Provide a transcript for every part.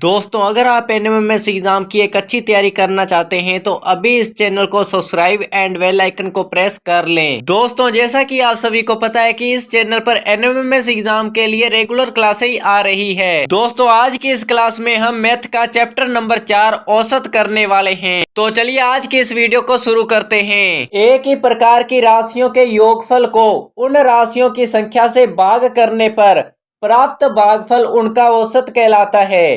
दोस्तों अगर आप एनएमएमएस एग्जाम की एक अच्छी तैयारी करना चाहते हैं तो अभी इस चैनल को सब्सक्राइब एंड बेल आइकन को प्रेस कर लें। दोस्तों जैसा कि आप सभी को पता है कि इस चैनल पर एनएमएमएस एग्जाम के लिए रेगुलर क्लासें आ रही है। दोस्तों आज की इस क्लास में हम मैथ का चैप्टर नंबर 4 औसत करने वाले हैं। तो चलिए आज की इस वीडियो को शुरू करते हैं। एक ही प्रकार की राशियों के योगफल को उन राशियों की संख्या से भाग करने पर प्राप्त भागफल उनका औसत कहलाता है।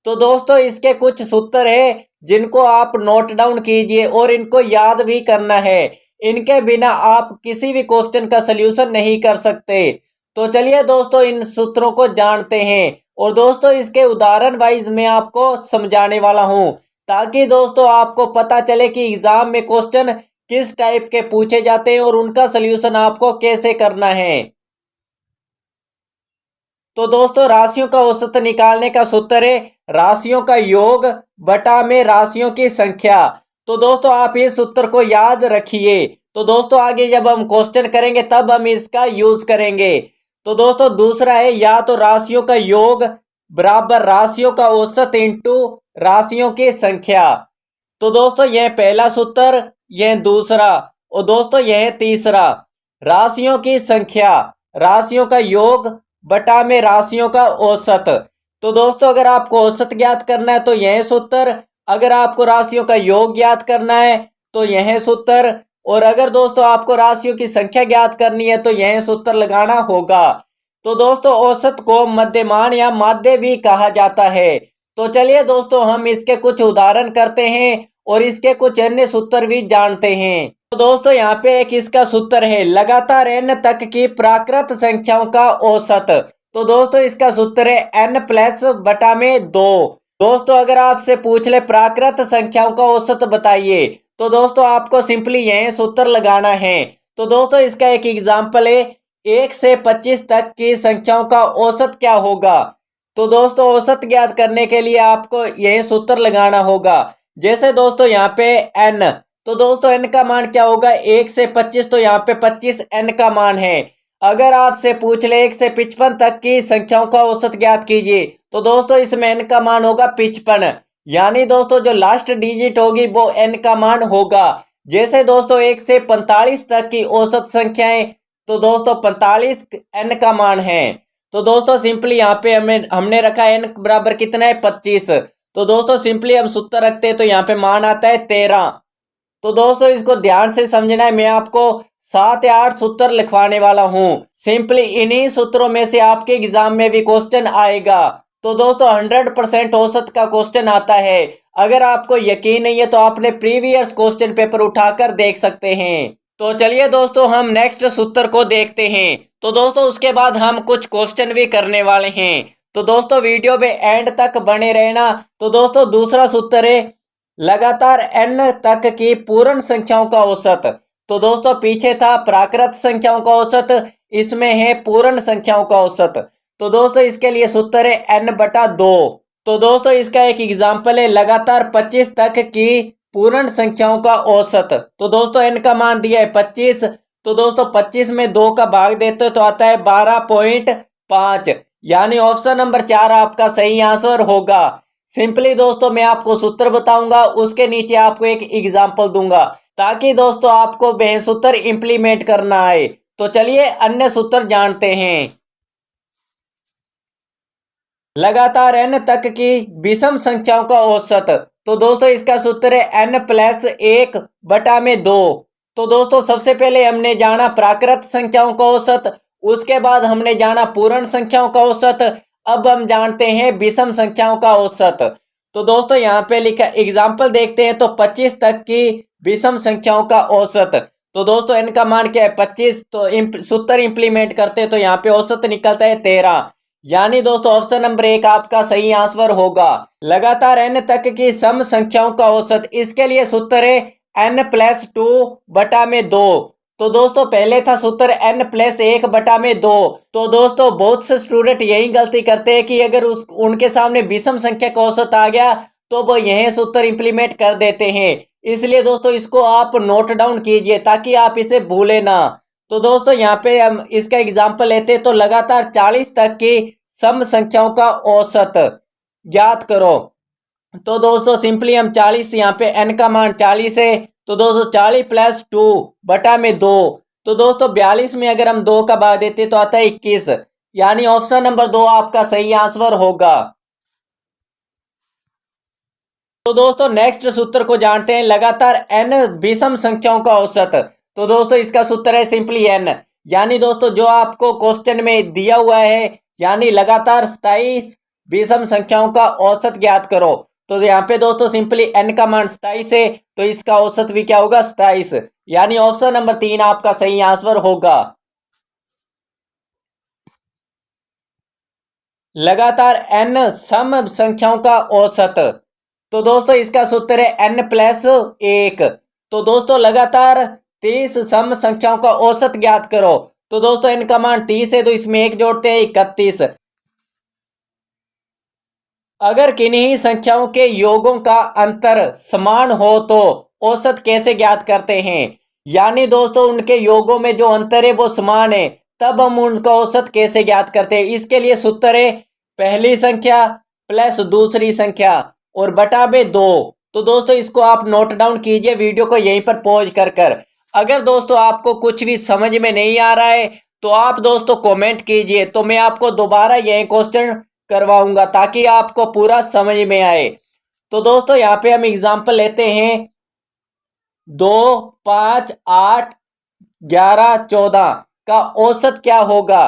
तो दोस्तों इसके कुछ सूत्र है जिनको आप नोट डाउन कीजिए और इनको याद भी करना है। इनके बिना आप किसी भी क्वेश्चन का सलूशन नहीं कर सकते। तो चलिए दोस्तों इन सूत्रों को जानते हैं और दोस्तों इसके उदाहरण वाइज मैं आपको समझाने वाला हूं ताकि दोस्तों आपको पता चले कि एग्जाम में क्वेश्चन किस टाइप के पूछे जाते हैं और उनका सलूशन आपको कैसे करना है। तो दोस्तों राशियों का औसत निकालने का सूत्र है राशियों का योग बटा में राशियों की संख्या। तो दोस्तों आप इस सूत्र को याद रखिए। तो दोस्तों आगे जब हम क्वेश्चन करेंगे तब हम इसका यूज करेंगे। तो दोस्तों दूसरा है या तो राशियों का योग बराबर राशियों का औसत इंटू राशियों की संख्या। तो दोस्तों यह पहला सूत्र, यह दूसरा और दोस्तों यह तीसरा। राशियों की संख्या राशियों का योग बटा में राशियों का औसत। तो दोस्तों अगर आपको औसत ज्ञात करना है तो यह सूत्र, अगर आपको राशियों का योग ज्ञात करना है तो यह सूत्र, और अगर दोस्तों आपको राशियों की संख्या ज्ञात करनी है तो यह सूत्र लगाना होगा। तो दोस्तों औसत को मध्यमान या माध्य भी कहा जाता है। तो चलिए दोस्तों हम इसके कुछ उदाहरण करते हैं और इसके कुछ अन्य सूत्र भी जानते हैं। तो दोस्तों यहाँ पे एक इसका सूत्र है लगातार n तक की प्राकृत संख्याओं का औसत। तो दोस्तों इसका सूत्र है n प्लस बटा में 2। दोस्तों अगर आपसे पूछ ले प्राकृत संख्याओं का औसत बताइए तो दोस्तों आपको सिंपली यह सूत्र लगाना है। तो दोस्तों इसका एक एग्जाम्पल है 1 से 25 तक की संख्याओं का औसत क्या होगा। तो दोस्तों औसत ज्ञात करने के लिए आपको यह सूत्र लगाना होगा। जैसे दोस्तों यहाँ पे n, तो दोस्तों n का मान क्या होगा 1 से 25, तो यहाँ पे 25 n का मान है। अगर आपसे पूछ ले 1 से 55 तक की संख्याओं का औसत ज्ञात कीजिए तो दोस्तों इसमें n का मान होगा 55, यानी दोस्तों जो लास्ट डिजिट होगी वो n का मान होगा। जैसे दोस्तों 1 से 45 तक की औसत संख्याएं, तो दोस्तों 45 n का मान है। तो दोस्तों सिंपली यहाँ पे हमने रखा n बराबर कितना है 25। तो दोस्तों सिंपली हम सूत्र रखते हैं तो यहाँ पे मान आता है 13। तो दोस्तों इसको ध्यान से समझना है, मैं आपको 7 या 8 सूत्र लिखवाने वाला हूँ। सिंपली इन्हीं सूत्रों में से आपके एग्जाम में भी क्वेश्चन आएगा। तो दोस्तों 100% औसत का क्वेश्चन आता है। अगर आपको यकीन नहीं है तो आपने प्रीवियस क्वेश्चन पेपर उठाकर देख सकते हैं। तो चलिए दोस्तों हम नेक्स्ट सूत्र को देखते हैं। तो दोस्तों उसके बाद हम कुछ क्वेश्चन भी करने वाले हैं। तो दोस्तों वीडियो में एंड तक बने रहना। तो दोस्तों दूसरा सूत्र है लगातार n तक की पूर्ण संख्याओं का औसत। तो दोस्तों पीछे था प्राकृत संख्याओं का औसत, इसमें है पूर्ण संख्याओं का औसत। तो दोस्तों इसके लिए सूत्र है n बटा 2। तो दोस्तों इसका एक एग्जाम्पल है लगातार 25 तक की पूर्ण संख्याओं का औसत। तो दोस्तों n का मान दिया है 25। तो दोस्तों 25 में 2 का भाग देते हो तो आता है 12.5, यानी ऑप्शन नंबर 4 आपका सही आंसर होगा। सिंपली दोस्तों मैं आपको सूत्र बताऊंगा, उसके नीचे आपको एक एग्जाम्पल दूंगा ताकि दोस्तों आपको वह सूत्र इंप्लीमेंट करना आए। तो चलिए अन्य सूत्र जानते हैं। लगातार n तक की विषम संख्याओं का औसत। तो दोस्तों इसका सूत्र है n प्लस 1 बटा में 2। तो दोस्तों सबसे पहले हमने जाना प्राकृत संख्याओं का औसत, उसके बाद हमने जाना पूर्ण संख्याओं का औसत, अब हम जानते हैं विषम संख्याओं का औसत। तो दोस्तों यहाँ पे लिखा एग्जाम्पल देखते हैं। तो 25 तक की विषम संख्याओं का औसत। तो दोस्तों n का मान क्या है 25, तो सूत्र इंप्लीमेंट करते हैं तो यहाँ पे औसत निकलता है 13, यानी दोस्तों ऑप्शन नंबर 1 आपका सही आंसर होगा। लगातार n तक की सम संख्याओं का औसत, इसके लिए सूत्र है n प्लस 2 बटा में 2। तो दोस्तों पहले था सूत्र n प्लस 1 बटा में 2। तो दोस्तों बहुत से स्टूडेंट यही गलती करते हैं कि अगर उनके सामने विषम संख्या का औसत आ गया तो वो यह सूत्र इंप्लीमेंट कर देते हैं। इसलिए दोस्तों इसको आप नोट डाउन कीजिए ताकि आप इसे भूले ना। तो दोस्तों यहाँ पे हम इसका एग्जाम्पल लेते हैं। तो लगातार 40 तक की सम संख्याओं का औसत, ज्ञात करो। तो दोस्तों सिंपली हम 40, यहाँ पे n का मान 40 है, तो दोस्तों 40 प्लस 2 बटा में 2, तो दोस्तों 42 में अगर हम 2 का भाग देते तो आता है 21, यानी ऑप्शन नंबर 2 आपका सही आंसर होगा। तो दोस्तों नेक्स्ट सूत्र को जानते हैं, लगातार n विषम संख्याओं का औसत। तो दोस्तों इसका सूत्र है सिंपली n, यानी दोस्तों जो आपको क्वेश्चन में दिया हुआ है, यानी लगातार 27 विषम संख्याओं का औसत ज्ञात करो। तो यहाँ पे दोस्तों सिंपली n का मान 27 है, तो इसका औसत भी क्या होगा 27, यानी ऑप्शन नंबर 3 आपका सही आंसर होगा। लगातार n सम संख्याओं का औसत। तो दोस्तों इसका सूत्र है n प्लस 1। तो दोस्तों लगातार 30 सम संख्याओं का औसत ज्ञात करो। तो दोस्तों n का मान 30 है, तो इसमें 1 जोड़ते हैं 31। अगर किन्हीं संख्याओं के योगों का अंतर समान हो तो औसत कैसे ज्ञात करते हैं, यानी दोस्तों उनके योगों में जो अंतर है वो समान है, तब हम उनका औसत कैसे ज्ञात करते हैं। इसके लिए सूत्र है पहली संख्या प्लस दूसरी संख्या और बटा में 2। तो दोस्तों इसको आप नोट डाउन कीजिए वीडियो को यहीं पर पॉज कर। अगर दोस्तों आपको कुछ भी समझ में नहीं आ रहा है तो आप दोस्तों कमेंट कीजिए, तो मैं आपको दोबारा यह क्वेश्चन करवाऊंगा ताकि आपको पूरा समझ में आए। तो दोस्तों यहाँ पे हम एग्जाम्पल लेते हैं 2, 5, 8, 11, 14 का औसत क्या होगा।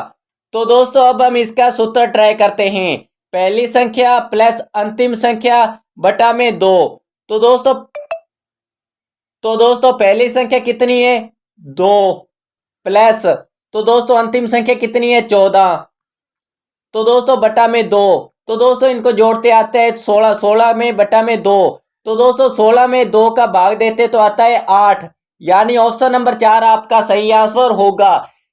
तो दोस्तों अब हम इसका सूत्र ट्राई करते हैं, पहली संख्या प्लस अंतिम संख्या बटा में 2। तो दोस्तों पहली संख्या कितनी है 2 प्लस, तो दोस्तों अंतिम संख्या कितनी है 14, तो दोस्तों बटा में 2। तो दोस्तों इनको जोड़ते आते हैं 16, 16 में बटा में 2। तो दोस्तों 16 में 2 का भाग देते तो आता है 8, यानी ऑप्शन नंबर 4 आपका सही आंसर होगा।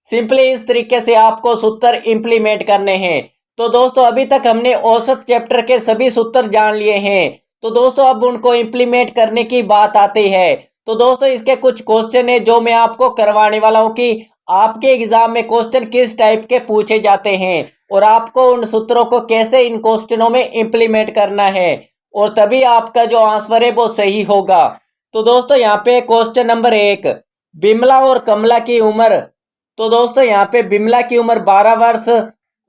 सिंपली इस तरीके से आपको सूत्र इंप्लीमेंट करने हैं। तो दोस्तों अभी तक हमने औसत चैप्टर के सभी सूत्र जान लिए हैं। तो दोस्तों अब उनको इंप्लीमेंट करने की बात आती है। तो दोस्तों इसके कुछ क्वेश्चन है जो मैं आपको करवाने वाला हूं कि आपके एग्जाम में क्वेश्चन किस टाइप के पूछे जाते हैं और आपको उन सूत्रों को कैसे इन क्वेश्चनों में इंप्लीमेंट करना है, और तभी आपका जो आंसर है वो सही होगा। तो दोस्तों यहाँ पे क्वेश्चन नंबर 1, बिमला और कमला की उम्र। तो दोस्तों यहाँ पे बिमला की उम्र 12 वर्ष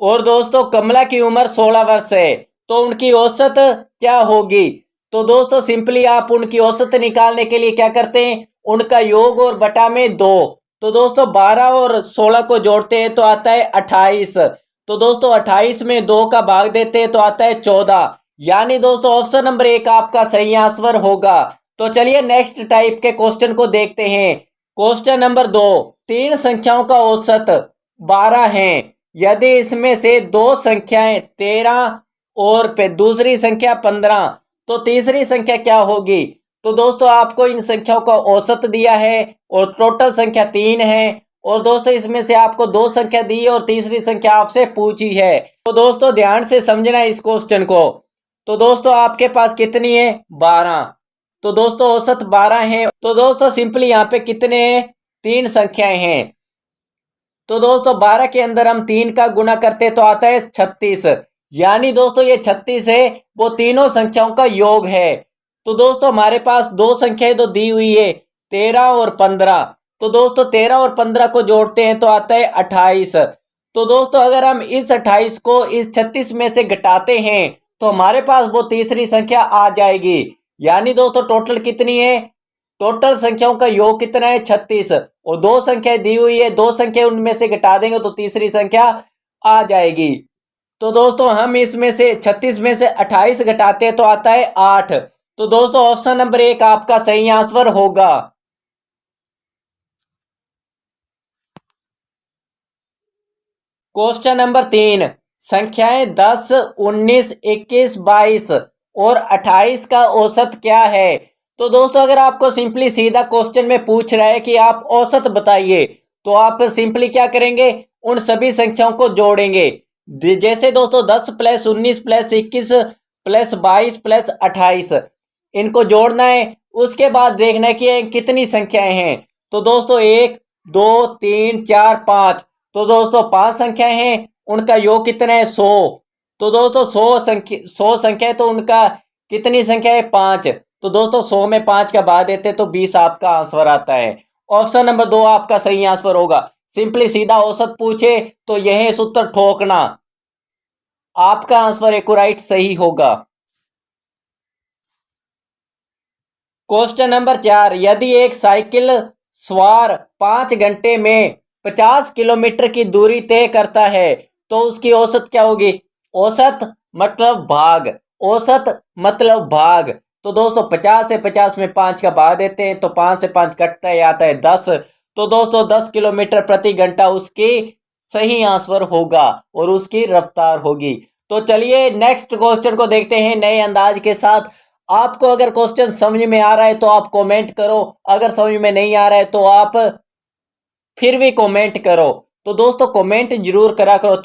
और दोस्तों कमला की उम्र 16 वर्ष है, तो उनकी औसत क्या होगी। तो दोस्तों सिंपली आप उनकी औसत निकालने के लिए क्या करते हैं, उनका योग और बटा में 2। तो दोस्तों 12 और 16 को जोड़ते हैं तो आता है 28। तो दोस्तों 28 में 2 का भाग देते हैं तो आता है 14, यानी दोस्तों ऑप्शन नंबर 1 आपका सही आंसर होगा। तो चलिए नेक्स्ट टाइप के क्वेश्चन को देखते हैं। क्वेश्चन नंबर 2, तीन संख्याओं का औसत 12 है, यदि इसमें से दो संख्याएं 13 और दूसरी संख्या 15, तो तीसरी संख्या क्या होगी। तो दोस्तों आपको इन संख्याओं का औसत दिया है और टोटल संख्या 3 है, और दोस्तों इसमें से आपको दो संख्या दी है और तीसरी संख्या आपसे पूछी है। तो दोस्तों ध्यान से समझना इस क्वेश्चन को। तो दोस्तों आपके पास कितनी है 12, तो दोस्तों औसत 12 है। तो दोस्तों सिंपली यहाँ पे कितने हैं, तीन संख्याएं हैं। तो दोस्तों 12 के अंदर हम 3 का गुना करते तो आता है 36, यानी दोस्तों ये 36 है वो तीनों संख्याओं का योग है। तो दोस्तों हमारे पास दो संख्याएं तो दी हुई है 13 और 15। तो दोस्तों 13 और 15 को जोड़ते हैं तो आता है 28। तो दोस्तों अगर हम इस 28 को इस 36 में से घटाते हैं तो हमारे पास वो तीसरी संख्या आ जाएगी, यानी दोस्तों टोटल कितनी है, टोटल संख्याओं का योग कितना है 36, और दो संख्याएं दी हुई है, दो संख्या उनमें से घटा देंगे तो तीसरी संख्या आ जाएगी। तो दोस्तों हम इसमें से 36 में से 28 घटाते हैं तो आता है 8। तो दोस्तों ऑप्शन नंबर 1 आपका सही आंसर होगा। क्वेश्चन नंबर 3, संख्याएं 10, 19, 21, 22 और 28 का औसत क्या है। तो दोस्तों अगर आपको सिंपली सीधा क्वेश्चन में पूछ रहा है कि आप औसत बताइए, तो आप सिंपली क्या करेंगे, उन सभी संख्याओं को जोड़ेंगे। जैसे दोस्तों 10 प्लस 19 प्लस 21 प्लस 22 प्लस 28, इनको जोड़ना है। उसके बाद देखना है कि कितनी संख्याएं हैं। तो दोस्तों 1, 2, 3, 4, 5, तो दोस्तों 5 संख्याएं हैं, उनका योग कितना है 100। तो दोस्तों 100 संख्या है तो उनका कितनी संख्या है? 5। तो दोस्तों 100 में 5 का भाग देते तो 20 आपका आंसर आता है। ऑप्शन नंबर 2 आपका सही आंसर होगा। सिंपली सीधा औसत पूछे तो यह सूत्र ठोकना, आपका आंसर एक्यूरेट सही होगा। क्वेश्चन नंबर 4, यदि एक साइकिल सवार 5 घंटे में 50 किलोमीटर की दूरी तय करता है तो उसकी औसत क्या होगी? औसत मतलब भाग, औसत मतलब भाग। तो दोस्तों 50 से 50 में 5 का भाग देते हैं तो 5 से 5 कटता है, आता है 10। तो दोस्तों 10 किलोमीटर प्रति घंटा उसकी सही आंसर होगा और उसकी रफ्तार होगी। तो चलिए नेक्स्ट क्वेश्चन को देखते हैं नए अंदाज के साथ। आपको अगर क्वेश्चन समझ में आ रहा है तो आप कमेंट करो, अगर समझ में नहीं आ रहा है तो आप फिर भी कमेंट करो। तो दोस्तों कमेंट जरूर करा करो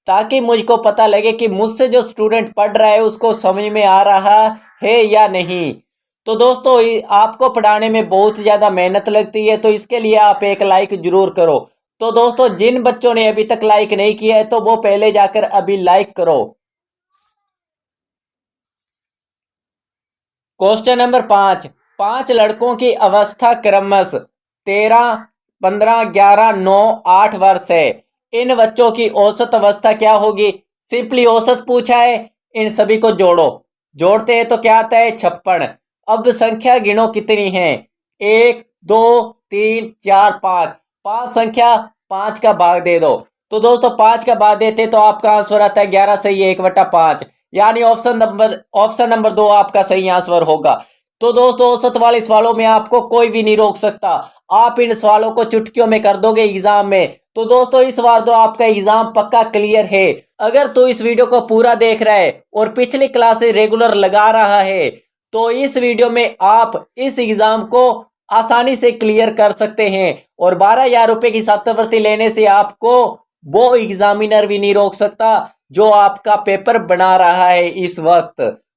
ताकि मुझको पता लगे कि मुझसे जो स्टूडेंट पढ़ रहा है उसको समझ में आ रहा है या नहीं। तो दोस्तों आपको पढ़ाने में बहुत ज़्यादा मेहनत लगती है तो इसके लिए आप एक लाइक जरूर करो। तो दोस्तों जिन बच्चों ने अभी तक लाइक नहीं किया है तो वो पहले जाकर अभी लाइक करो। क्वेश्चन नंबर 5, 5 लड़कों की अवस्था क्रमश 13, 15, 11, 9, 8 वर्ष है। इन बच्चों की औसत अवस्था क्या होगी? सिंपली औसत पूछा है, इन सभी को जोड़ो। जोड़ते हैं तो क्या आता है? 56। अब संख्या गिनो कितनी है? 1, 2, 3, 4, 5। 5 संख्या, 5 का भाग दे दो। तो दोस्तों 5 का भाग देते तो आपका आंसर आता है 11 सही 1/5, यानी ऑप्शन नंबर 2 आपका सही आंसर होगा। तो दोस्तों औसत वाले सवालों में आपको कोई भी नहीं रोक सकता, आप इन सवालों को चुटकियों में कर दोगे एग्जाम में। तो दोस्तों इस बार तो आपका एग्जाम पक्का क्लियर है। अगर तू इस वीडियो को पूरा देख रहा है और पिछली क्लासेस रेगुलर लगा रहा है तो इस वीडियो में आप इस एग्जाम को आसानी से क्लियर कर सकते हैं और 12,000 रुपए की छात्रवृत्ति लेने से आपको वो एग्जामिनर भी नहीं रोक सकता जो आपका पेपर बना रहा है इस वक्त।